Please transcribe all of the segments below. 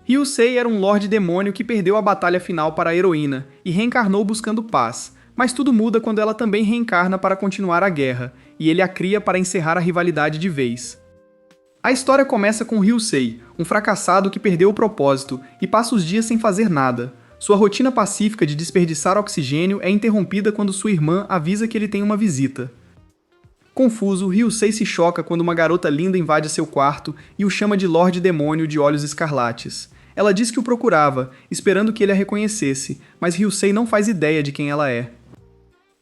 Ryusei era um Lorde Demônio que perdeu a batalha final para a heroína e reencarnou buscando paz, mas tudo muda quando ela também reencarna para continuar a guerra, e ele a cria para encerrar a rivalidade de vez. A história começa com Ryusei, um fracassado que perdeu o propósito e passa os dias sem fazer nada. Sua rotina pacífica de desperdiçar oxigênio é interrompida quando sua irmã avisa que ele tem uma visita. Confuso, Ryusei se choca quando uma garota linda invade seu quarto e o chama de Lorde Demônio de olhos escarlates. Ela diz que o procurava, esperando que ele a reconhecesse, mas Ryusei não faz ideia de quem ela é.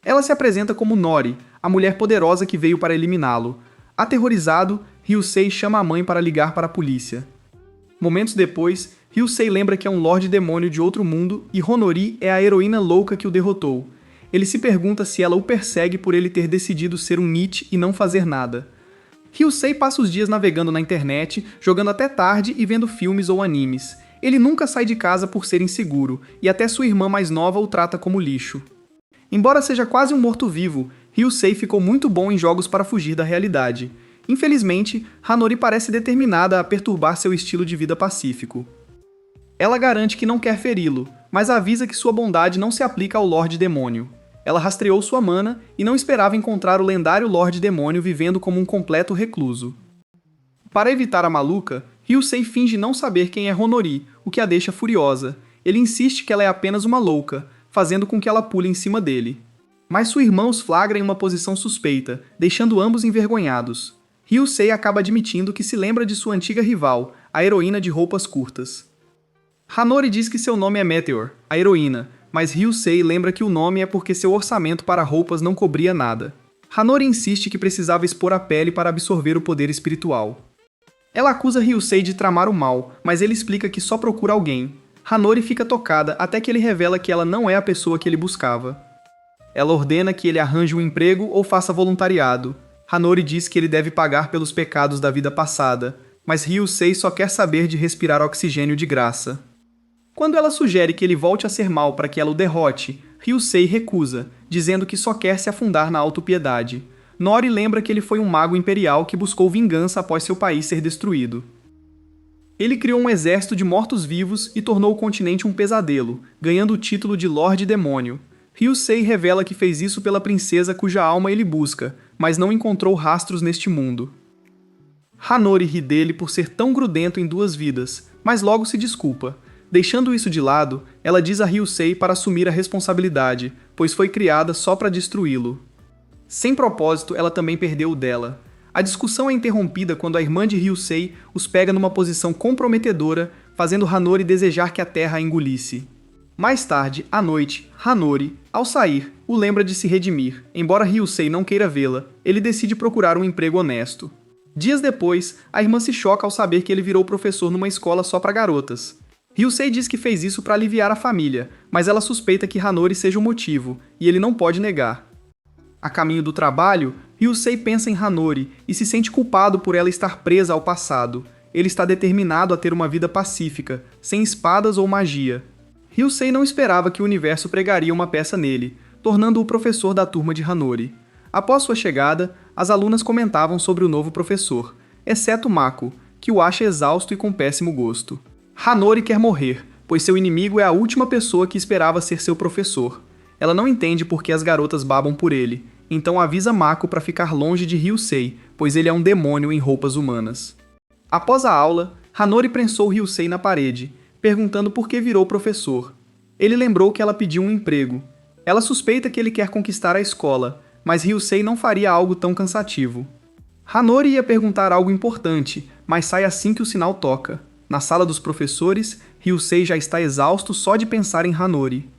Ela se apresenta como Nori, a mulher poderosa que veio para eliminá-lo. Aterrorizado, Ryusei chama a mãe para ligar para a polícia. Momentos depois, Ryusei lembra que é um Lorde Demônio de outro mundo e Honori é a heroína louca que o derrotou. Ele se pergunta se ela o persegue por ele ter decidido ser um Nietzsche e não fazer nada. Ryusei passa os dias navegando na internet, jogando até tarde e vendo filmes ou animes. Ele nunca sai de casa por ser inseguro, e até sua irmã mais nova o trata como lixo. Embora seja quase um morto-vivo, Ryusei ficou muito bom em jogos para fugir da realidade. Infelizmente, Hanori parece determinada a perturbar seu estilo de vida pacífico. Ela garante que não quer feri-lo, mas avisa que sua bondade não se aplica ao Lorde Demônio. Ela rastreou sua mana e não esperava encontrar o lendário Lorde Demônio vivendo como um completo recluso. Para evitar a maluca, Ryusei finge não saber quem é Honori, o que a deixa furiosa. Ele insiste que ela é apenas uma louca, fazendo com que ela pule em cima dele. Mas sua irmã os flagra em uma posição suspeita, deixando ambos envergonhados. Ryusei acaba admitindo que se lembra de sua antiga rival, a heroína de roupas curtas. Hanori diz que seu nome é Meteor, a heroína, mas Ryusei lembra que o nome é porque seu orçamento para roupas não cobria nada. Hanori insiste que precisava expor a pele para absorver o poder espiritual. Ela acusa Ryusei de tramar o mal, mas ele explica que só procura alguém. Hanori fica tocada até que ele revela que ela não é a pessoa que ele buscava. Ela ordena que ele arranje um emprego ou faça voluntariado. Hanori diz que ele deve pagar pelos pecados da vida passada, mas Ryusei só quer saber de respirar oxigênio de graça. Quando ela sugere que ele volte a ser mal para que ela o derrote, Ryusei recusa, dizendo que só quer se afundar na autopiedade. Nori lembra que ele foi um mago imperial que buscou vingança após seu país ser destruído. Ele criou um exército de mortos-vivos e tornou o continente um pesadelo, ganhando o título de Lorde Demônio. Ryusei revela que fez isso pela princesa cuja alma ele busca, mas não encontrou rastros neste mundo. Hanori ri dele por ser tão grudento em duas vidas, mas logo se desculpa. Deixando isso de lado, ela diz a Ryusei para assumir a responsabilidade, pois foi criada só para destruí-lo. Sem propósito, ela também perdeu o dela. A discussão é interrompida quando a irmã de Ryusei os pega numa posição comprometedora, fazendo Hanori desejar que a terra a engolisse. Mais tarde, à noite, Hanori, ao sair, o lembra de se redimir. Embora Ryusei não queira vê-la, ele decide procurar um emprego honesto. Dias depois, a irmã se choca ao saber que ele virou professor numa escola só para garotas. Ryusei diz que fez isso para aliviar a família, mas ela suspeita que Hanori seja o motivo, e ele não pode negar. A caminho do trabalho, Ryusei pensa em Hanori e se sente culpado por ela estar presa ao passado. Ele está determinado a ter uma vida pacífica, sem espadas ou magia. Ryusei não esperava que o universo pregaria uma peça nele, tornando-o professor da turma de Hanori. Após sua chegada, as alunas comentavam sobre o novo professor, exceto Mako, que o acha exausto e com péssimo gosto. Hanori quer morrer, pois seu inimigo é a última pessoa que esperava ser seu professor. Ela não entende por que as garotas babam por ele, então avisa Mako para ficar longe de Ryusei, pois ele é um demônio em roupas humanas. Após a aula, Hanori prensou Ryusei na parede, perguntando por que virou professor. Ele lembrou que ela pediu um emprego. Ela suspeita que ele quer conquistar a escola, mas Ryusei não faria algo tão cansativo. Hanori ia perguntar algo importante, mas sai assim que o sinal toca. Na sala dos professores, Ryusei já está exausto só de pensar em Hanori.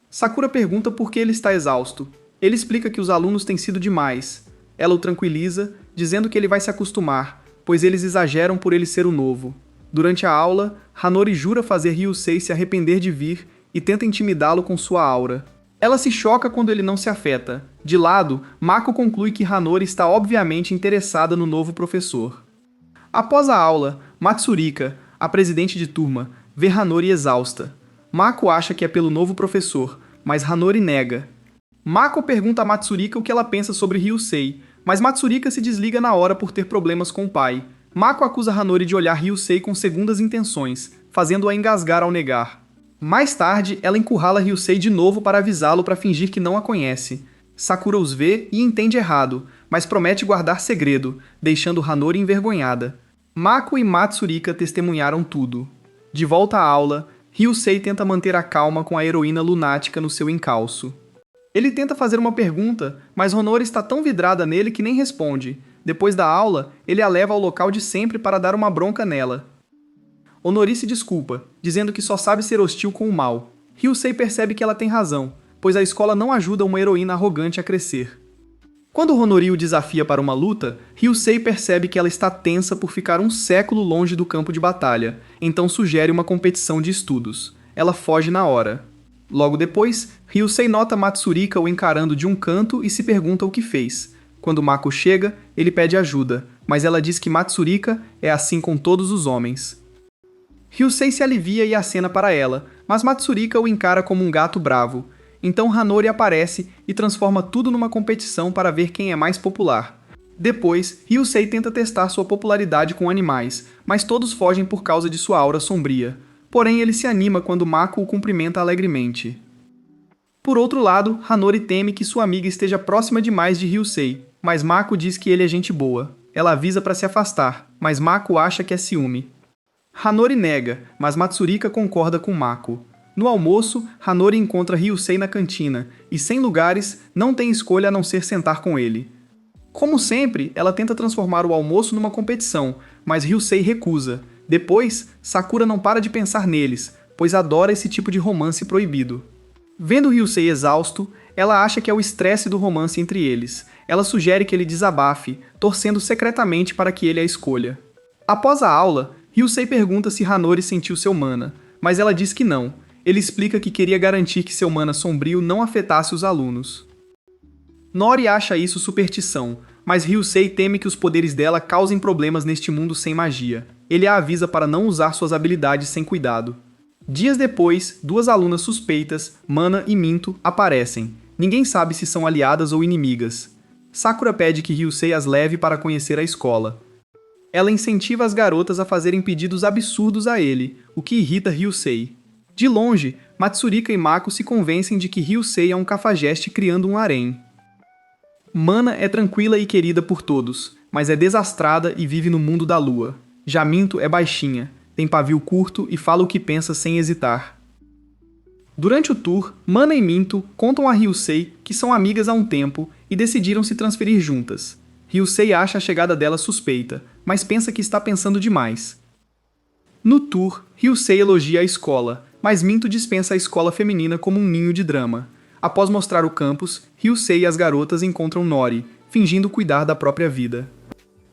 Sakura pergunta por que ele está exausto. Ele explica que os alunos têm sido demais. Ela o tranquiliza, dizendo que ele vai se acostumar, pois eles exageram por ele ser o novo. Durante a aula, Hanori jura fazer Ryusei se arrepender de vir e tenta intimidá-lo com sua aura. Ela se choca quando ele não se afeta. De lado, Mako conclui que Hanori está obviamente interessada no novo professor. Após a aula, Matsurika, a presidente de turma, vê Hanori exausta. Mako acha que é pelo novo professor, mas Hanori nega. Mako pergunta a Matsurika o que ela pensa sobre Ryusei, mas Matsurika se desliga na hora por ter problemas com o pai. Mako acusa Hanori de olhar Ryusei com segundas intenções, fazendo-a engasgar ao negar. Mais tarde, ela encurrala Ryusei de novo para avisá-lo para fingir que não a conhece. Sakura os vê e entende errado, mas promete guardar segredo, deixando Hanori envergonhada. Mako e Matsurika testemunharam tudo. De volta à aula, Ryusei tenta manter a calma com a heroína lunática no seu encalço. Ele tenta fazer uma pergunta, mas Honori está tão vidrada nele que nem responde. Depois da aula, ele a leva ao local de sempre para dar uma bronca nela. Honori se desculpa, dizendo que só sabe ser hostil com o mal. Ryusei percebe que ela tem razão, pois a escola não ajuda uma heroína arrogante a crescer. Quando Honori o desafia para uma luta, Ryusei percebe que ela está tensa por ficar um século longe do campo de batalha, então sugere uma competição de estudos. Ela foge na hora. Logo depois, Ryusei nota Matsurika o encarando de um canto e se pergunta o que fez. Quando Mako chega, ele pede ajuda, mas ela diz que Matsurika é assim com todos os homens. Ryusei se alivia e acena para ela, mas Matsurika o encara como um gato bravo. Então Hanori aparece e transforma tudo numa competição para ver quem é mais popular. Depois, Ryusei tenta testar sua popularidade com animais, mas todos fogem por causa de sua aura sombria. Porém, ele se anima quando Mako o cumprimenta alegremente. Por outro lado, Hanori teme que sua amiga esteja próxima demais de Ryusei, mas Mako diz que ele é gente boa. Ela avisa para se afastar, mas Mako acha que é ciúme. Hanori nega, mas Matsurika concorda com Mako. No almoço, Hanori encontra Ryusei na cantina, e sem lugares, não tem escolha a não ser sentar com ele. Como sempre, ela tenta transformar o almoço numa competição, mas Ryusei recusa. Depois, Sakura não para de pensar neles, pois adora esse tipo de romance proibido. Vendo Ryusei exausto, ela acha que é o estresse do romance entre eles. Ela sugere que ele desabafe, torcendo secretamente para que ele a escolha. Após a aula, Ryusei pergunta se Hanori sentiu seu mana, mas ela diz que não. Ele explica que queria garantir que seu mana sombrio não afetasse os alunos. Nori acha isso superstição, mas Ryusei teme que os poderes dela causem problemas neste mundo sem magia. Ele a avisa para não usar suas habilidades sem cuidado. Dias depois, duas alunas suspeitas, Mana e Minto, aparecem. Ninguém sabe se são aliadas ou inimigas. Sakura pede que Ryusei as leve para conhecer a escola. Ela incentiva as garotas a fazerem pedidos absurdos a ele, o que irrita Ryusei. De longe, Matsurika e Mako se convencem de que Ryusei é um cafajeste criando um harém. Mana é tranquila e querida por todos, mas é desastrada e vive no mundo da lua. Já Minto é baixinha, tem pavio curto e fala o que pensa sem hesitar. Durante o tour, Mana e Minto contam a Ryusei que são amigas há um tempo e decidiram se transferir juntas. Ryusei acha a chegada dela suspeita, mas pensa que está pensando demais. No tour, Ryusei elogia a escola, mas Minto dispensa a escola feminina como um ninho de drama. Após mostrar o campus, Ryusei e as garotas encontram Nori, fingindo cuidar da própria vida.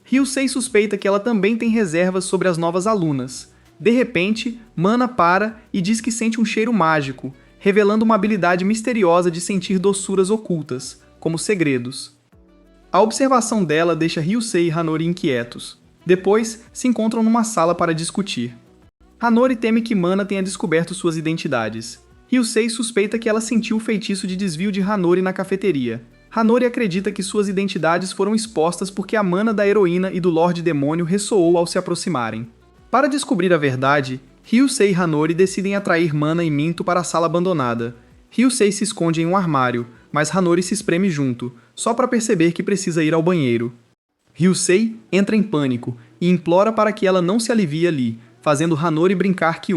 Ryusei suspeita que ela também tem reservas sobre as novas alunas. De repente, Mana para e diz que sente um cheiro mágico, revelando uma habilidade misteriosa de sentir doçuras ocultas, como segredos. A observação dela deixa Ryusei e Hanori inquietos. Depois, se encontram numa sala para discutir. Hanori teme que Mana tenha descoberto suas identidades. Ryusei suspeita que ela sentiu o feitiço de desvio de Hanori na cafeteria. Hanori acredita que suas identidades foram expostas porque a mana da heroína e do Lorde Demônio ressoou ao se aproximarem. Para descobrir a verdade, Ryusei e Hanori decidem atrair Mana e Minto para a sala abandonada. Ryusei se esconde em um armário, mas Hanori se espreme junto, só para perceber que precisa ir ao banheiro. Ryusei entra em pânico e implora para que ela não se alivie ali, fazendo Hanori brincar que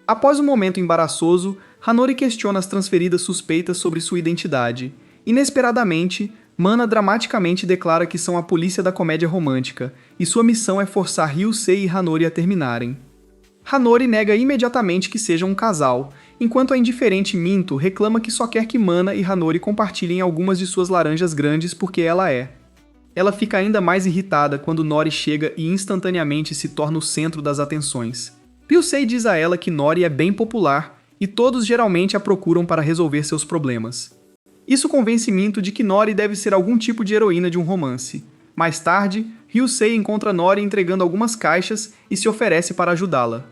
Após um momento embaraçoso, Hanori questiona as transferidas suspeitas sobre sua identidade. Inesperadamente, Mana dramaticamente declara que são a polícia da comédia romântica, e sua missão é forçar Ryusei e Hanori a terminarem. Hanori nega imediatamente que sejam um casal, enquanto a indiferente Minto reclama que só quer que Mana e Hanori compartilhem algumas de suas laranjas grandes porque ela é. Ela fica ainda mais irritada quando Nori chega e instantaneamente se torna o centro das atenções. Ryusei diz a ela que Nori é bem popular e todos geralmente a procuram para resolver seus problemas. Isso convence Minto de que Nori deve ser algum tipo de heroína de um romance. Mais tarde, Ryusei encontra Nori entregando algumas caixas e se oferece para ajudá-la.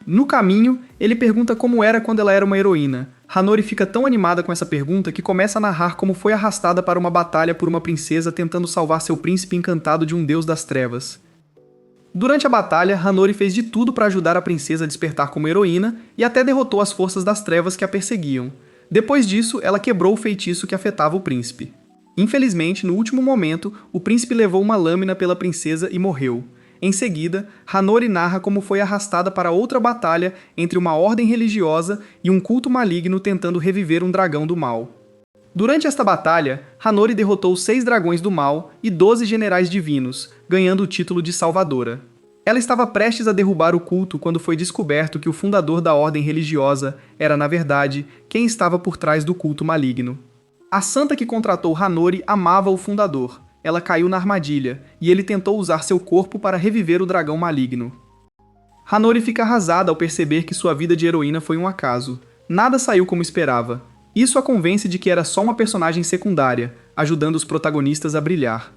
No caminho, ele pergunta como era quando ela era uma heroína. Hanori fica tão animada com essa pergunta que começa a narrar como foi arrastada para uma batalha por uma princesa tentando salvar seu príncipe encantado de um deus das trevas. Durante a batalha, Hanori fez de tudo para ajudar a princesa a despertar como heroína e até derrotou as forças das trevas que a perseguiam. Depois disso, ela quebrou o feitiço que afetava o príncipe. Infelizmente, no último momento, o príncipe levou uma lâmina pela princesa e morreu. Em seguida, Hanori narra como foi arrastada para outra batalha entre uma ordem religiosa e um culto maligno tentando reviver um dragão do mal. Durante esta batalha, Hanori derrotou 6 dragões do mal e 12 generais divinos, ganhando o título de Salvadora. Ela estava prestes a derrubar o culto quando foi descoberto que o fundador da ordem religiosa era, na verdade, quem estava por trás do culto maligno. A santa que contratou Hanori amava o fundador. Ela caiu na armadilha, e ele tentou usar seu corpo para reviver o dragão maligno. Hanori fica arrasada ao perceber que sua vida de heroína foi um acaso. Nada saiu como esperava. Isso a convence de que era só uma personagem secundária, ajudando os protagonistas a brilhar.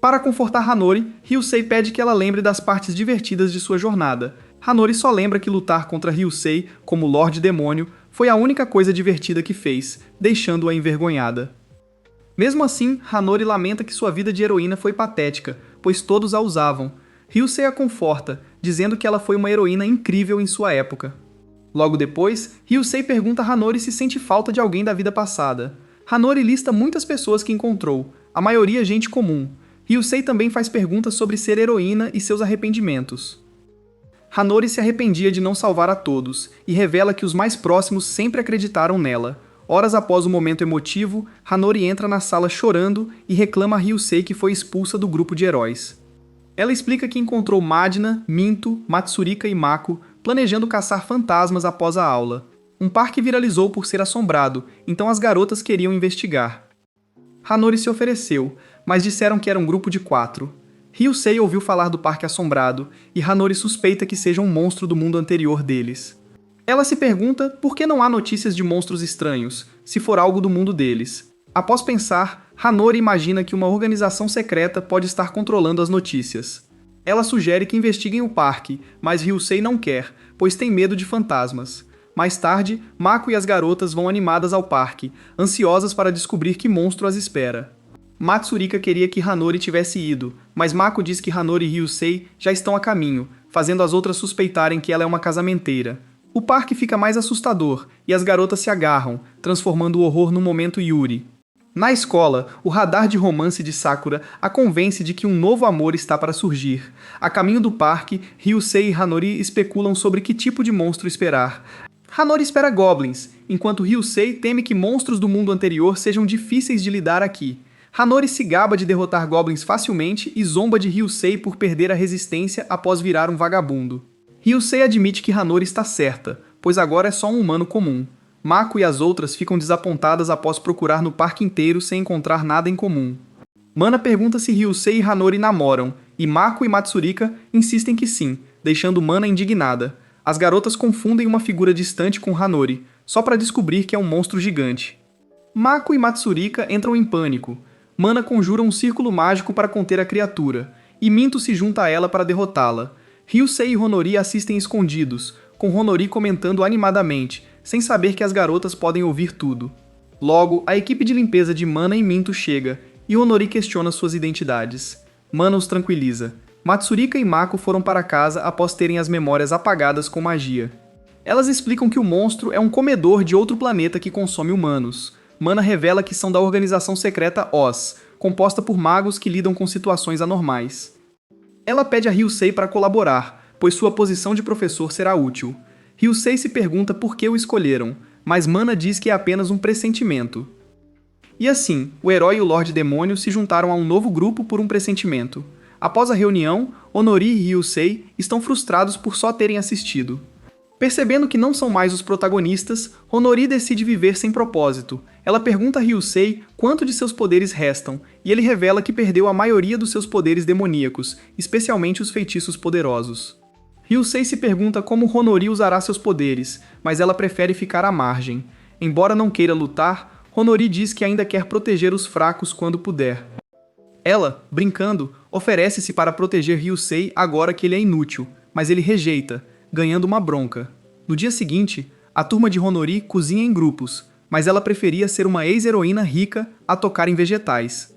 Para confortar Hanori, Ryusei pede que ela lembre das partes divertidas de sua jornada. Hanori só lembra que lutar contra Ryusei como Lorde Demônio foi a única coisa divertida que fez, deixando-a envergonhada. Mesmo assim, Hanori lamenta que sua vida de heroína foi patética, pois todos a usavam. Ryusei a conforta, dizendo que ela foi uma heroína incrível em sua época. Logo depois, Ryusei pergunta a Hanori se sente falta de alguém da vida passada. Hanori lista muitas pessoas que encontrou, a maioria gente comum. Ryusei também faz perguntas sobre ser heroína e seus arrependimentos. Hanori se arrependia de não salvar a todos, e revela que os mais próximos sempre acreditaram nela. Horas após o momento emotivo, Hanori entra na sala chorando e reclama a Ryusei que foi expulsa do grupo de heróis. Ela explica que encontrou Madna, Minto, Matsurika e Mako planejando caçar fantasmas após a aula. Um parque viralizou por ser assombrado, então as garotas queriam investigar. Hanori se ofereceu, mas disseram que era um grupo de 4. Ryusei ouviu falar do parque assombrado, e Hanori suspeita que seja um monstro do mundo anterior deles. Ela se pergunta por que não há notícias de monstros estranhos, se for algo do mundo deles. Após pensar, Hanori imagina que uma organização secreta pode estar controlando as notícias. Ela sugere que investiguem o parque, mas Ryusei não quer, pois tem medo de fantasmas. Mais tarde, Mako e as garotas vão animadas ao parque, ansiosas para descobrir que monstro as espera. Matsurika queria que Hanori tivesse ido, mas Mako diz que Hanori e Ryusei já estão a caminho, fazendo as outras suspeitarem que ela é uma casamenteira. O parque fica mais assustador, e as garotas se agarram, transformando o horror num momento Yuri. Na escola, o radar de romance de Sakura a convence de que um novo amor está para surgir. A caminho do parque, Ryusei e Hanori especulam sobre que tipo de monstro esperar. Hanori espera goblins, enquanto Ryusei teme que monstros do mundo anterior sejam difíceis de lidar aqui. Hanori se gaba de derrotar goblins facilmente e zomba de Ryusei por perder a resistência após virar um vagabundo. Ryusei admite que Hanori está certa, pois agora é só um humano comum. Mako e as outras ficam desapontadas após procurar no parque inteiro sem encontrar nada em comum. Mana pergunta se Ryusei e Hanori namoram, e Mako e Matsurika insistem que sim, deixando Mana indignada. As garotas confundem uma figura distante com Hanori, só para descobrir que é um monstro gigante. Mako e Matsurika entram em pânico. Mana conjura um círculo mágico para conter a criatura, e Minto se junta a ela para derrotá-la. Ryusei e Honori assistem escondidos, com Honori comentando animadamente, sem saber que as garotas podem ouvir tudo. Logo, a equipe de limpeza de Mana e Minto chega, e Honori questiona suas identidades. Mana os tranquiliza. Matsurika e Mako foram para casa após terem as memórias apagadas com magia. Elas explicam que o monstro é um comedor de outro planeta que consome humanos. Mana revela que são da organização secreta Oz, composta por magos que lidam com situações anormais. Ela pede a Ryusei para colaborar, pois sua posição de professor será útil. Ryusei se pergunta por que o escolheram, mas Mana diz que é apenas um pressentimento. E assim, o herói e o Lorde Demônio se juntaram a um novo grupo por um pressentimento. Após a reunião, Honori e Ryusei estão frustrados por só terem assistido. Percebendo que não são mais os protagonistas, Honori decide viver sem propósito. Ela pergunta a Ryusei quanto de seus poderes restam, e ele revela que perdeu a maioria dos seus poderes demoníacos, especialmente os feitiços poderosos. Ryusei se pergunta como Honori usará seus poderes, mas ela prefere ficar à margem. Embora não queira lutar, Honori diz que ainda quer proteger os fracos quando puder. Ela, brincando, oferece-se para proteger Ryusei agora que ele é inútil, mas ele rejeita, ganhando uma bronca. No dia seguinte, a turma de Honori cozinha em grupos, mas ela preferia ser uma ex-heroína rica a tocar em vegetais.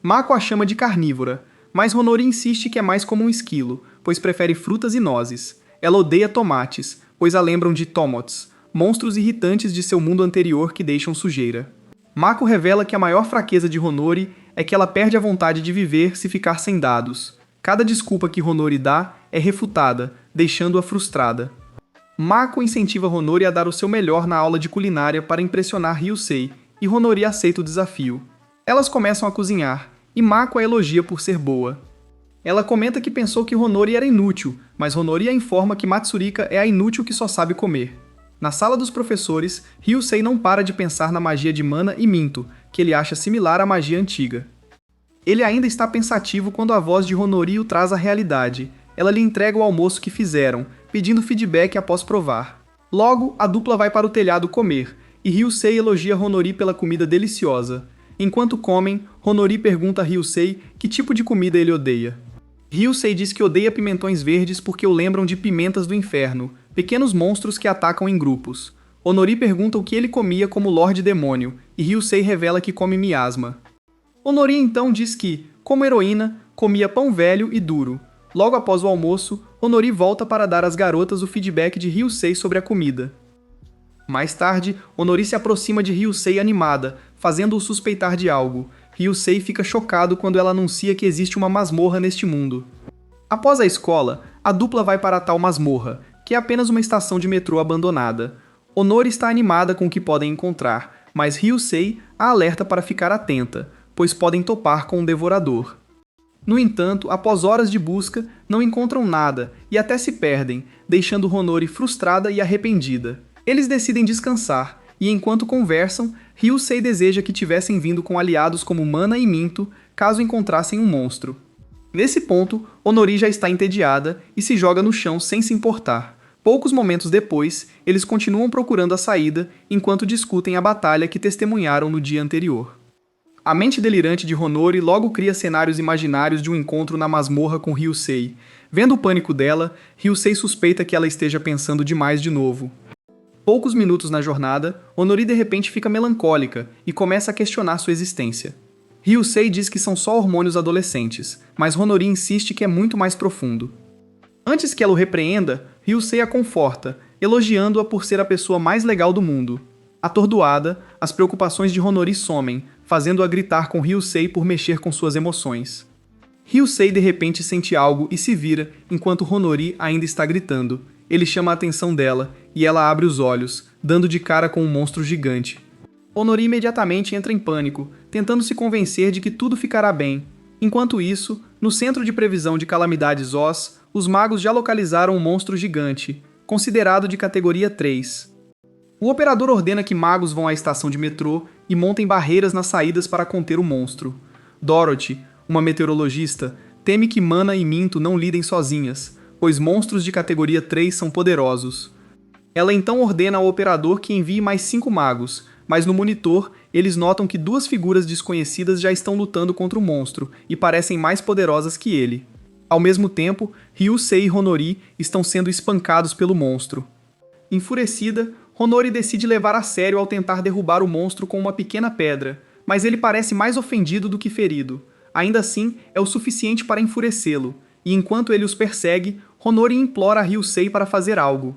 Mako a chama de carnívora, Mas Honori insiste que é mais como um esquilo, pois prefere frutas e nozes. Ela odeia tomates, pois a lembram de tomots, monstros irritantes de seu mundo anterior que deixam sujeira. Mako revela que a maior fraqueza de Honori é que ela perde a vontade de viver se ficar sem dados. Cada desculpa que Honori dá é refutada, deixando-a frustrada. Mako incentiva Honori a dar o seu melhor na aula de culinária para impressionar Ryusei, e Honori aceita o desafio. Elas começam a cozinhar, e Mako a elogia por ser boa. Ela comenta que pensou que Honori era inútil, mas Honori a informa que Matsurika é a inútil que só sabe comer. Na sala dos professores, Ryusei não para de pensar na magia de Mana e Minto, que ele acha similar à magia antiga. Ele ainda está pensativo quando a voz de Honori o traz à realidade. Ela lhe entrega o almoço que fizeram, pedindo feedback após provar. Logo, a dupla vai para o telhado comer, e Ryusei elogia Honori pela comida deliciosa. Enquanto comem, Honori pergunta a Ryusei que tipo de comida ele odeia. Ryusei diz que odeia pimentões verdes porque o lembram de pimentas do inferno, pequenos monstros que atacam em grupos. Honori pergunta o que ele comia como Lorde Demônio, e Ryusei revela que come miasma. Honori então diz que, como heroína, comia pão velho e duro. Logo após o almoço, Honori volta para dar às garotas o feedback de Ryusei sobre a comida. Mais tarde, Honori se aproxima de Ryusei animada, fazendo-o suspeitar de algo. Ryusei fica chocado quando ela anuncia que existe uma masmorra neste mundo. Após a escola, a dupla vai para a tal masmorra, que é apenas uma estação de metrô abandonada. Honori está animada com o que podem encontrar, mas Ryusei a alerta para ficar atenta, pois podem topar com um devorador. No entanto, após horas de busca, não encontram nada e até se perdem, deixando Honori frustrada e arrependida. Eles decidem descansar, e enquanto conversam, Ryusei deseja que tivessem vindo com aliados como Mana e Minto, caso encontrassem um monstro. Nesse ponto, Honori já está entediada e se joga no chão sem se importar. Poucos momentos depois, eles continuam procurando a saída, enquanto discutem a batalha que testemunharam no dia anterior. A mente delirante de Honori logo cria cenários imaginários de um encontro na masmorra com Ryusei. Vendo o pânico dela, Ryusei suspeita que ela esteja pensando demais de novo. Poucos minutos na jornada, Honori de repente fica melancólica e começa a questionar sua existência. Ryusei diz que são só hormônios adolescentes, mas Honori insiste que é muito mais profundo. Antes que ela o repreenda, Ryusei a conforta, elogiando-a por ser a pessoa mais legal do mundo. Atordoada, as preocupações de Honori somem, fazendo-a gritar com Ryusei por mexer com suas emoções. Ryusei de repente sente algo e se vira, enquanto Honori ainda está gritando. Ele chama a atenção dela, e ela abre os olhos, dando de cara com um monstro gigante. Honori imediatamente entra em pânico, tentando se convencer de que tudo ficará bem. Enquanto isso, no Centro de Previsão de Calamidades Oz, os magos já localizaram um monstro gigante, considerado de categoria 3. O operador ordena que magos vão à estação de metrô e montem barreiras nas saídas para conter o monstro. Dorothy, uma meteorologista, teme que Mana e Minto não lidem sozinhas, pois monstros de categoria 3 são poderosos. Ela então ordena ao operador que envie mais 5 magos, mas no monitor eles notam que 2 figuras desconhecidas já estão lutando contra o monstro e parecem mais poderosas que ele. Ao mesmo tempo, Ryusei e Honori estão sendo espancados pelo monstro. Enfurecida, Honori decide levar a sério ao tentar derrubar o monstro com uma pequena pedra, mas ele parece mais ofendido do que ferido. Ainda assim, é o suficiente para enfurecê-lo, e enquanto ele os persegue, Honori implora a Ryusei para fazer algo.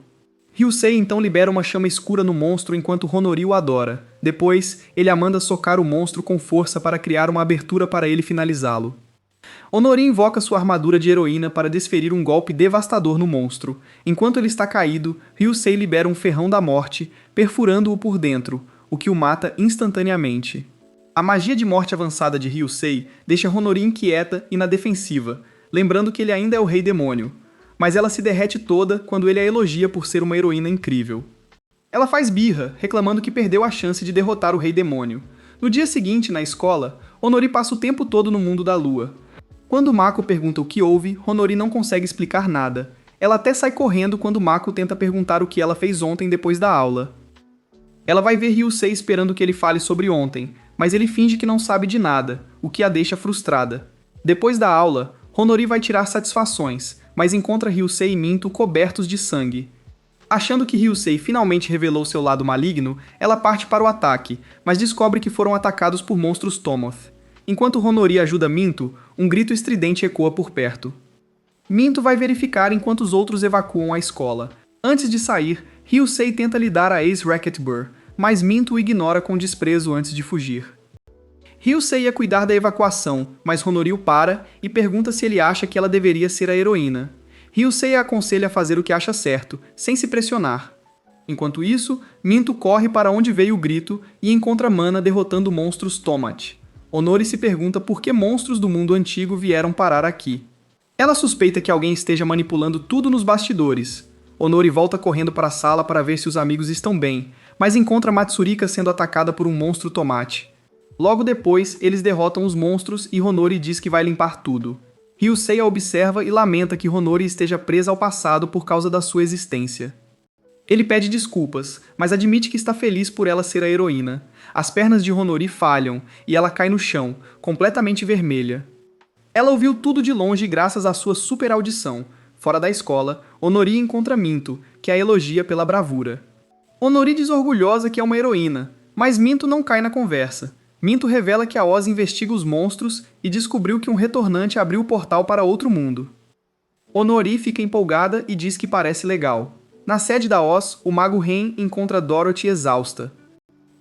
Ryusei então libera uma chama escura no monstro enquanto Honori o adora. Depois, ele a manda socar o monstro com força para criar uma abertura para ele finalizá-lo. Honori invoca sua armadura de heroína para desferir um golpe devastador no monstro. Enquanto ele está caído, Ryusei libera um ferrão da morte, perfurando-o por dentro, o que o mata instantaneamente. A magia de morte avançada de Ryusei deixa Honori inquieta e na defensiva, lembrando que ele ainda é o Rei Demônio. Mas ela se derrete toda quando ele a elogia por ser uma heroína incrível. Ela faz birra, reclamando que perdeu a chance de derrotar o Rei Demônio. No dia seguinte, na escola, Honori passa o tempo todo no mundo da lua. Quando Mako pergunta o que houve, Honori não consegue explicar nada. Ela até sai correndo quando Mako tenta perguntar o que ela fez ontem depois da aula. Ela vai ver Ryusei esperando que ele fale sobre ontem, mas ele finge que não sabe de nada, o que a deixa frustrada. Depois da aula, Honori vai tirar satisfações, mas encontra Ryusei e Minto cobertos de sangue. Achando que Ryusei finalmente revelou seu lado maligno, ela parte para o ataque, mas descobre que foram atacados por monstros Tomoth. Enquanto Honori ajuda Minto, um grito estridente ecoa por perto. Minto vai verificar enquanto os outros evacuam a escola. Antes de sair, Ryusei tenta lhe dar a Ace Racket Burr, mas Minto o ignora com desprezo antes de fugir. Ryusei ia cuidar da evacuação, mas Honori o para e pergunta se ele acha que ela deveria ser a heroína. Ryusei a aconselha a fazer o que acha certo, sem se pressionar. Enquanto isso, Minto corre para onde veio o grito e encontra Mana derrotando monstros Tomat. Honori se pergunta por que monstros do mundo antigo vieram parar aqui. Ela suspeita que alguém esteja manipulando tudo nos bastidores. Honori volta correndo para a sala para ver se os amigos estão bem, mas encontra Matsurika sendo atacada por um monstro tomate. Logo depois, eles derrotam os monstros e Honori diz que vai limpar tudo. Ryusei a observa e lamenta que Honori esteja presa ao passado por causa da sua existência. Ele pede desculpas, mas admite que está feliz por ela ser a heroína. As pernas de Honori falham e ela cai no chão, completamente vermelha. Ela ouviu tudo de longe graças à sua super audição. Fora da escola, Honori encontra Minto, que a elogia pela bravura. Honori diz orgulhosa que é uma heroína, mas Minto não cai na conversa. Minto revela que a Oz investiga os monstros e descobriu que um retornante abriu o portal para outro mundo. Honori fica empolgada e diz que parece legal. Na sede da Oz, o mago Ren encontra Dorothy exausta.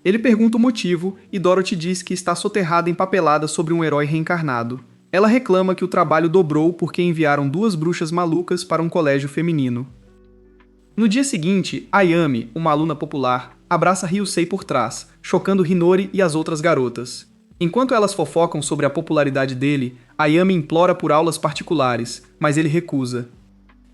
Ele pergunta o motivo e Dorothy diz que está soterrada empapelada sobre um herói reencarnado. Ela reclama que o trabalho dobrou porque enviaram 2 bruxas malucas para um colégio feminino. No dia seguinte, Ayami, uma aluna popular, abraça Ryusei por trás, chocando Hinori e as outras garotas. Enquanto elas fofocam sobre a popularidade dele, Ayami implora por aulas particulares, mas ele recusa.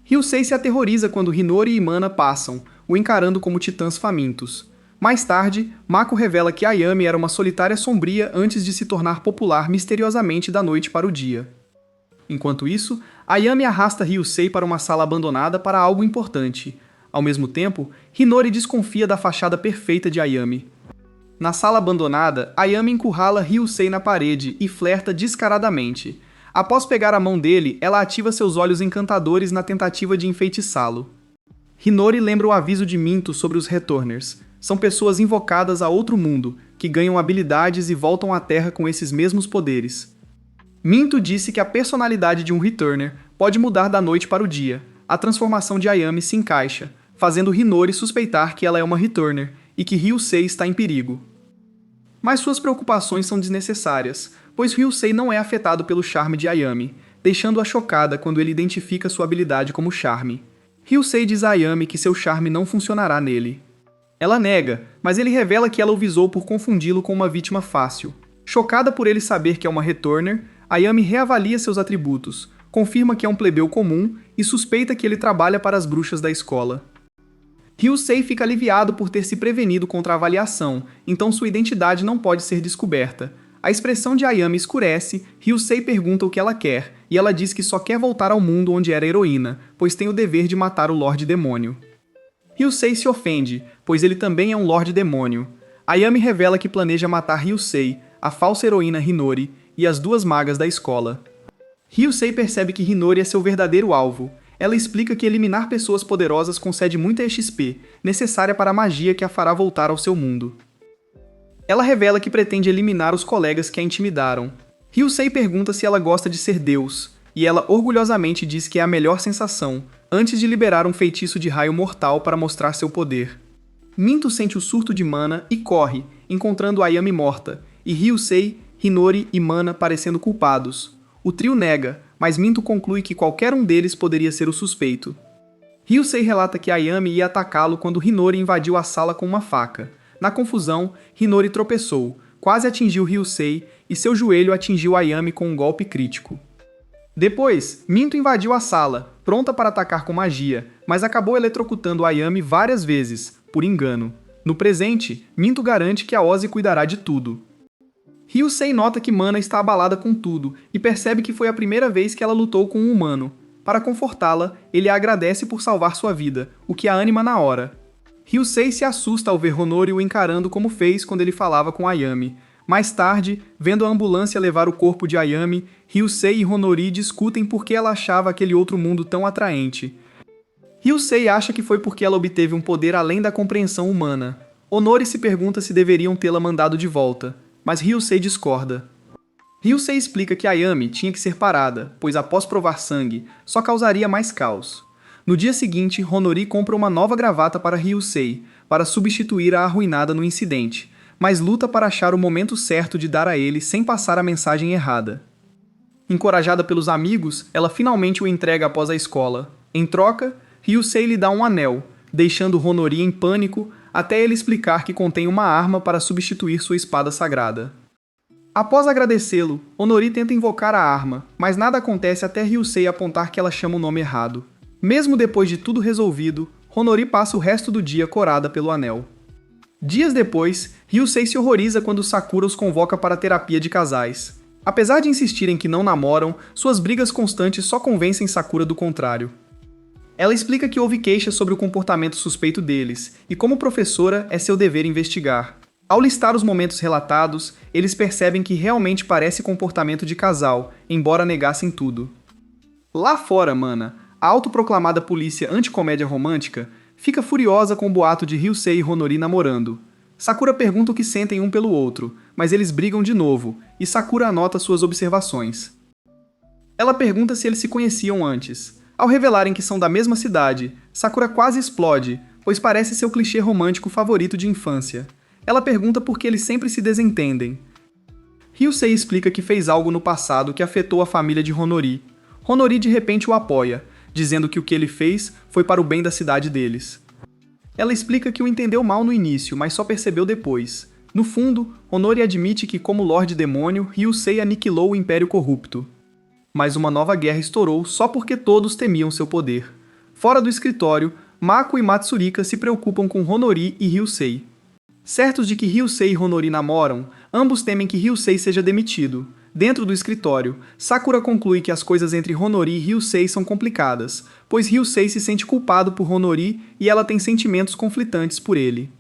Ryusei se aterroriza quando Hinori e Mana passam, o encarando como titãs famintos. Mais tarde, Mako revela que Ayami era uma solitária sombria antes de se tornar popular misteriosamente da noite para o dia. Enquanto isso, Ayami arrasta Ryusei para uma sala abandonada para algo importante. Ao mesmo tempo, Hinori desconfia da fachada perfeita de Ayami. Na sala abandonada, Ayami encurrala Ryusei na parede e flerta descaradamente. Após pegar a mão dele, ela ativa seus olhos encantadores na tentativa de enfeitiçá-lo. Hinori lembra o aviso de Minto sobre os Returners. São pessoas invocadas a outro mundo, que ganham habilidades e voltam à Terra com esses mesmos poderes. Minto disse que a personalidade de um Returner pode mudar da noite para o dia. A transformação de Ayami se encaixa, fazendo Hinori suspeitar que ela é uma Returner e que Ryusei está em perigo. Mas suas preocupações são desnecessárias, pois Ryusei não é afetado pelo charme de Ayami, deixando-a chocada quando ele identifica sua habilidade como charme. Ryusei diz a Ayami que seu charme não funcionará nele. Ela nega, mas ele revela que ela o visou por confundi-lo com uma vítima fácil. Chocada por ele saber que é uma Returner, Ayami reavalia seus atributos, confirma que é um plebeu comum e suspeita que ele trabalha para as bruxas da escola. Ryusei fica aliviado por ter se prevenido contra a avaliação, então sua identidade não pode ser descoberta. A expressão de Ayami escurece, Ryusei pergunta o que ela quer, e ela diz que só quer voltar ao mundo onde era heroína, pois tem o dever de matar o Lorde Demônio. Ryusei se ofende, pois ele também é um Lorde Demônio. Ayami revela que planeja matar Ryusei, a falsa heroína Hinori, e as 2 magas da escola. Ryusei percebe que Hinori é seu verdadeiro alvo. Ela explica que eliminar pessoas poderosas concede muita XP, necessária para a magia que a fará voltar ao seu mundo. Ela revela que pretende eliminar os colegas que a intimidaram. Ryusei pergunta se ela gosta de ser Deus, e ela orgulhosamente diz que é a melhor sensação, antes de liberar um feitiço de raio mortal para mostrar seu poder. Minto sente o surto de Mana e corre, encontrando Ayami morta, e Ryusei, Hinori e Mana parecendo culpados. O trio nega, mas Minto conclui que qualquer um deles poderia ser o suspeito. Ryusei relata que Ayami ia atacá-lo quando Hinori invadiu a sala com uma faca. Na confusão, Hinori tropeçou, quase atingiu Ryusei e seu joelho atingiu Ayami com um golpe crítico. Depois, Minto invadiu a sala, pronta para atacar com magia, mas acabou eletrocutando Ayami várias vezes, por engano. No presente, Minto garante que a Ozzy cuidará de tudo. Ryusei nota que Mana está abalada com tudo e percebe que foi a primeira vez que ela lutou com um humano. Para confortá-la, ele a agradece por salvar sua vida, o que a anima na hora. Ryusei se assusta ao ver Honori o encarando como fez quando ele falava com Ayami. Mais tarde, vendo a ambulância levar o corpo de Ayami, Ryusei e Honori discutem por que ela achava aquele outro mundo tão atraente. Ryusei acha que foi porque ela obteve um poder além da compreensão humana. Honori se pergunta se deveriam tê-la mandado de volta, mas Ryusei discorda. Ryusei explica que Ayami tinha que ser parada, pois após provar sangue, só causaria mais caos. No dia seguinte, Honori compra uma nova gravata para Ryusei, para substituir a arruinada no incidente, mas luta para achar o momento certo de dar a ele sem passar a mensagem errada. Encorajada pelos amigos, ela finalmente o entrega após a escola. Em troca, Ryusei lhe dá um anel, deixando Honori em pânico até ele explicar que contém uma arma para substituir sua espada sagrada. Após agradecê-lo, Honori tenta invocar a arma, mas nada acontece até Ryusei apontar que ela chama o nome errado. Mesmo depois de tudo resolvido, Honori passa o resto do dia corada pelo anel. Dias depois, Ryusei se horroriza quando Sakura os convoca para a terapia de casais. Apesar de insistirem que não namoram, suas brigas constantes só convencem Sakura do contrário. Ela explica que houve queixas sobre o comportamento suspeito deles, e como professora é seu dever investigar. Ao listar os momentos relatados, eles percebem que realmente parece comportamento de casal, embora negassem tudo. Lá fora, mana, a autoproclamada polícia anticomédia romântica fica furiosa com o boato de Ryusei e Honori namorando. Sakura pergunta o que sentem um pelo outro, mas eles brigam de novo, e Sakura anota suas observações. Ela pergunta se eles se conheciam antes. Ao revelarem que são da mesma cidade, Sakura quase explode, pois parece seu clichê romântico favorito de infância. Ela pergunta por que eles sempre se desentendem. Ryusei explica que fez algo no passado que afetou a família de Honori. Honori de repente o apoia, dizendo que o que ele fez foi para o bem da cidade deles. Ela explica que o entendeu mal no início, mas só percebeu depois. No fundo, Honori admite que, como Lorde Demônio, Ryusei aniquilou o Império Corrupto. Mas uma nova guerra estourou só porque todos temiam seu poder. Fora do escritório, Mako e Matsurika se preocupam com Honori e Ryusei. Certos de que Ryusei e Honori namoram, ambos temem que Ryusei seja demitido. Dentro do escritório, Sakura conclui que as coisas entre Honori e Ryusei são complicadas, pois Ryusei se sente culpado por Honori e ela tem sentimentos conflitantes por ele.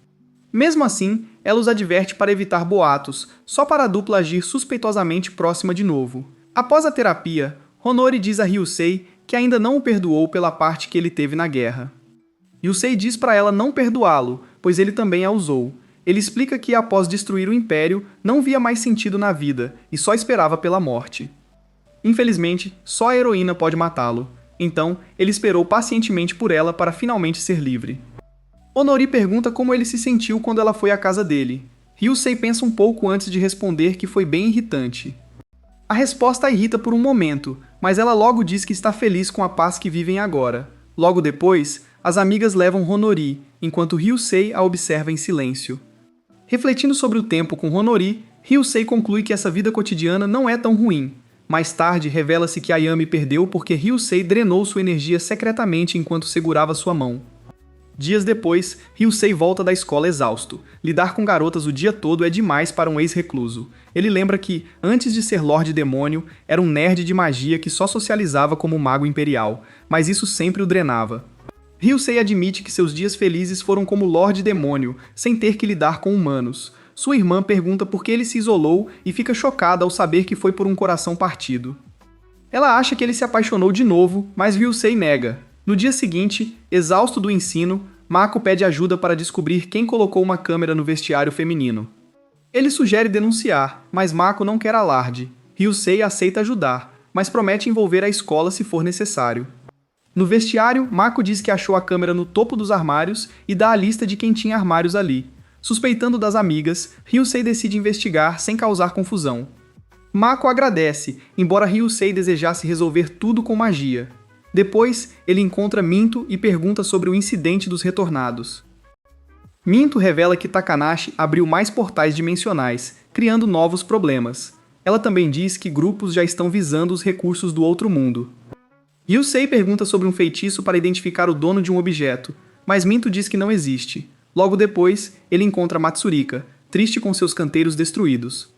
Mesmo assim, ela os adverte para evitar boatos, só para a dupla agir suspeitosamente próxima de novo. Após a terapia, Honori diz a Ryusei que ainda não o perdoou pela parte que ele teve na guerra. Ryusei diz para ela não perdoá-lo, pois ele também a usou. Ele explica que, após destruir o Império, não via mais sentido na vida e só esperava pela morte. Infelizmente, só a heroína pode matá-lo, então ele esperou pacientemente por ela para finalmente ser livre. Honori pergunta como ele se sentiu quando ela foi à casa dele. Ryusei pensa um pouco antes de responder que foi bem irritante. A resposta a irrita por um momento, mas ela logo diz que está feliz com a paz que vivem agora. Logo depois, as amigas levam Honori, enquanto Ryusei a observa em silêncio. Refletindo sobre o tempo com Honori, Ryusei conclui que essa vida cotidiana não é tão ruim. Mais tarde, revela-se que Ayami perdeu porque Ryusei drenou sua energia secretamente enquanto segurava sua mão. Dias depois, Ryusei volta da escola exausto. Lidar com garotas o dia todo é demais para um ex-recluso. Ele lembra que, antes de ser Lorde Demônio, era um nerd de magia que só socializava como mago imperial, mas isso sempre o drenava. Ryusei admite que seus dias felizes foram como Lorde Demônio, sem ter que lidar com humanos. Sua irmã pergunta por que ele se isolou e fica chocada ao saber que foi por um coração partido. Ela acha que ele se apaixonou de novo, mas Ryusei nega. No dia seguinte, exausto do ensino, Mako pede ajuda para descobrir quem colocou uma câmera no vestiário feminino. Ele sugere denunciar, mas Mako não quer alarde. Ryusei aceita ajudar, mas promete envolver a escola se for necessário. No vestiário, Mako diz que achou a câmera no topo dos armários e dá a lista de quem tinha armários ali. Suspeitando das amigas, Ryusei decide investigar sem causar confusão. Mako agradece, embora Ryusei desejasse resolver tudo com magia. Depois, ele encontra Minto e pergunta sobre o incidente dos retornados. Minto revela que Takanashi abriu mais portais dimensionais, criando novos problemas. Ela também diz que grupos já estão visando os recursos do outro mundo. Ryusei pergunta sobre um feitiço para identificar o dono de um objeto, mas Minto diz que não existe. Logo depois, ele encontra Matsurika, triste com seus canteiros destruídos.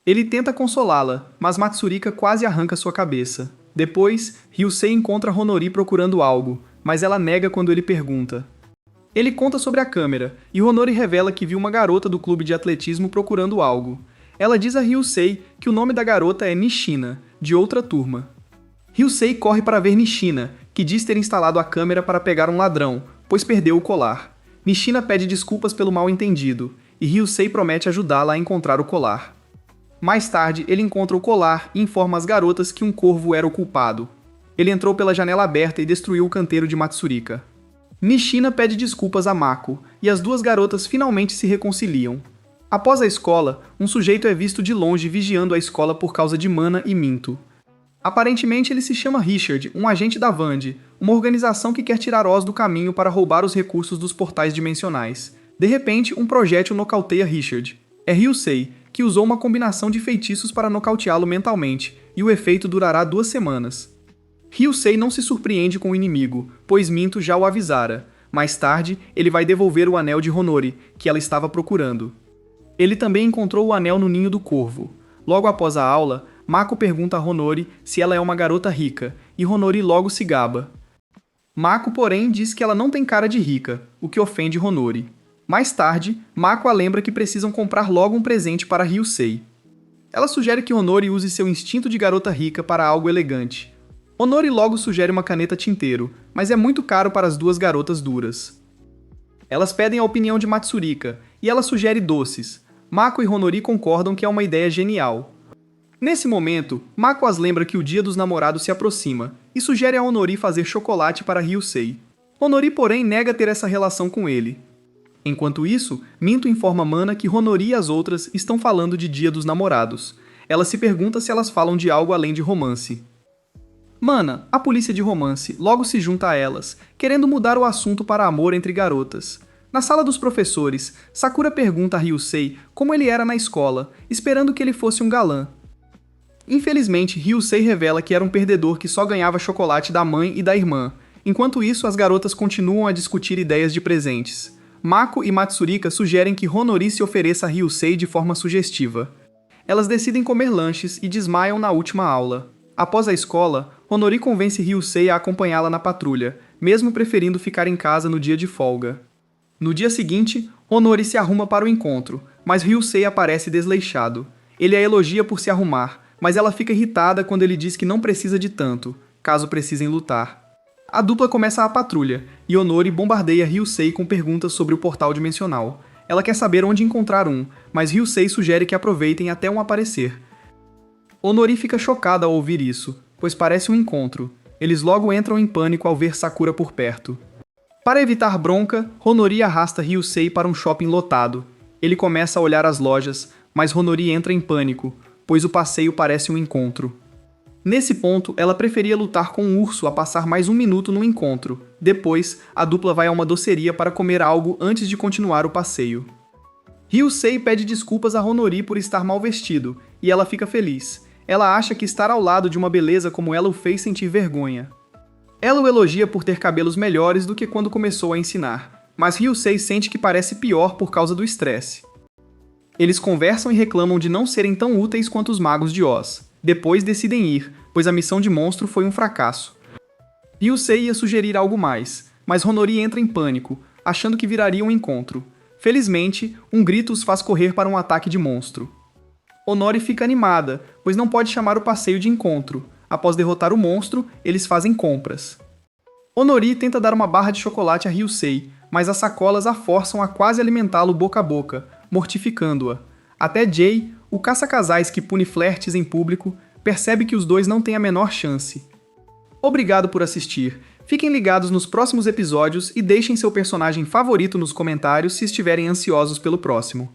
Ele tenta consolá-la, mas Matsurika quase arranca sua cabeça. Depois, Ryusei encontra Honori procurando algo, mas ela nega quando ele pergunta. Ele conta sobre a câmera, e Honori revela que viu uma garota do clube de atletismo procurando algo. Ela diz a Ryusei que o nome da garota é Nishina, de outra turma. Ryusei corre para ver Nishina, que diz ter instalado a câmera para pegar um ladrão, pois perdeu o colar. Nishina pede desculpas pelo mal-entendido, e Ryusei promete ajudá-la a encontrar o colar. Mais tarde, ele encontra o colar e informa as garotas que um corvo era o culpado. Ele entrou pela janela aberta e destruiu o canteiro de Matsurika. Nishina pede desculpas a Mako, e as duas garotas finalmente se reconciliam. Após a escola, um sujeito é visto de longe vigiando a escola por causa de Mana e Minto. Aparentemente ele se chama Richard, um agente da Vand, uma organização que quer tirar Oz do caminho para roubar os recursos dos portais dimensionais. De repente, um projétil nocauteia Richard. É Ryusei, que usou uma combinação de feitiços para nocauteá-lo mentalmente, e o efeito durará 2 semanas. Ryusei não se surpreende com o inimigo, pois Minto já o avisara. Mais tarde, ele vai devolver o anel de Honori, que ela estava procurando. Ele também encontrou o anel no ninho do corvo. Logo após a aula, Mako pergunta a Honori se ela é uma garota rica, e Honori logo se gaba. Mako, porém, diz que ela não tem cara de rica, o que ofende Honori. Mais tarde, Mako a lembra que precisam comprar logo um presente para Ryusei. Ela sugere que Honori use seu instinto de garota rica para algo elegante. Honori logo sugere uma caneta tinteiro, mas é muito caro para as duas garotas duras. Elas pedem a opinião de Matsurika, e ela sugere doces. Mako e Honori concordam que é uma ideia genial. Nesse momento, Mako as lembra que o dia dos namorados se aproxima, e sugere a Honori fazer chocolate para Ryusei. Honori, porém, nega ter essa relação com ele. Enquanto isso, Minto informa Mana que Honori e as outras estão falando de Dia dos Namorados. Ela se pergunta se elas falam de algo além de romance. Mana, a polícia de romance, logo se junta a elas, querendo mudar o assunto para amor entre garotas. Na sala dos professores, Sakura pergunta a Ryusei como ele era na escola, esperando que ele fosse um galã. Infelizmente, Ryusei revela que era um perdedor que só ganhava chocolate da mãe e da irmã. Enquanto isso, as garotas continuam a discutir ideias de presentes. Mako e Matsurika sugerem que Honori se ofereça a Ryusei de forma sugestiva. Elas decidem comer lanches e desmaiam na última aula. Após a escola, Honori convence Ryusei a acompanhá-la na patrulha, mesmo preferindo ficar em casa no dia de folga. No dia seguinte, Honori se arruma para o encontro, mas Ryusei aparece desleixado. Ele a elogia por se arrumar, mas ela fica irritada quando ele diz que não precisa de tanto, caso precisem lutar. A dupla começa a patrulha, e Honori bombardeia Ryusei com perguntas sobre o portal dimensional. Ela quer saber onde encontrar um, mas Ryusei sugere que aproveitem até um aparecer. Honori fica chocada ao ouvir isso, pois parece um encontro. Eles logo entram em pânico ao ver Sakura por perto. Para evitar bronca, Honori arrasta Ryusei para um shopping lotado. Ele começa a olhar as lojas, mas Honori entra em pânico, pois o passeio parece um encontro. Nesse ponto, ela preferia lutar com um urso a passar mais 1 minuto no encontro. Depois, a dupla vai a uma doceria para comer algo antes de continuar o passeio. Ryusei pede desculpas a Honori por estar mal vestido, e ela fica feliz. Ela acha que estar ao lado de uma beleza como ela o fez sentir vergonha. Ela o elogia por ter cabelos melhores do que quando começou a ensinar, mas Ryusei sente que parece pior por causa do estresse. Eles conversam e reclamam de não serem tão úteis quanto os magos de Oz. Depois decidem ir, pois a missão de monstro foi um fracasso. Ryusei ia sugerir algo mais, mas Honori entra em pânico, achando que viraria um encontro. Felizmente, um grito os faz correr para um ataque de monstro. Honori fica animada, pois não pode chamar o passeio de encontro. Após derrotar o monstro, eles fazem compras. Honori tenta dar uma barra de chocolate a Ryusei, mas as sacolas a forçam a quase alimentá-lo boca a boca, mortificando-a. Até Jay, o caça-casais que pune flertes em público, percebe que os dois não têm a menor chance. Obrigado por assistir. Fiquem ligados nos próximos episódios e deixem seu personagem favorito nos comentários se estiverem ansiosos pelo próximo.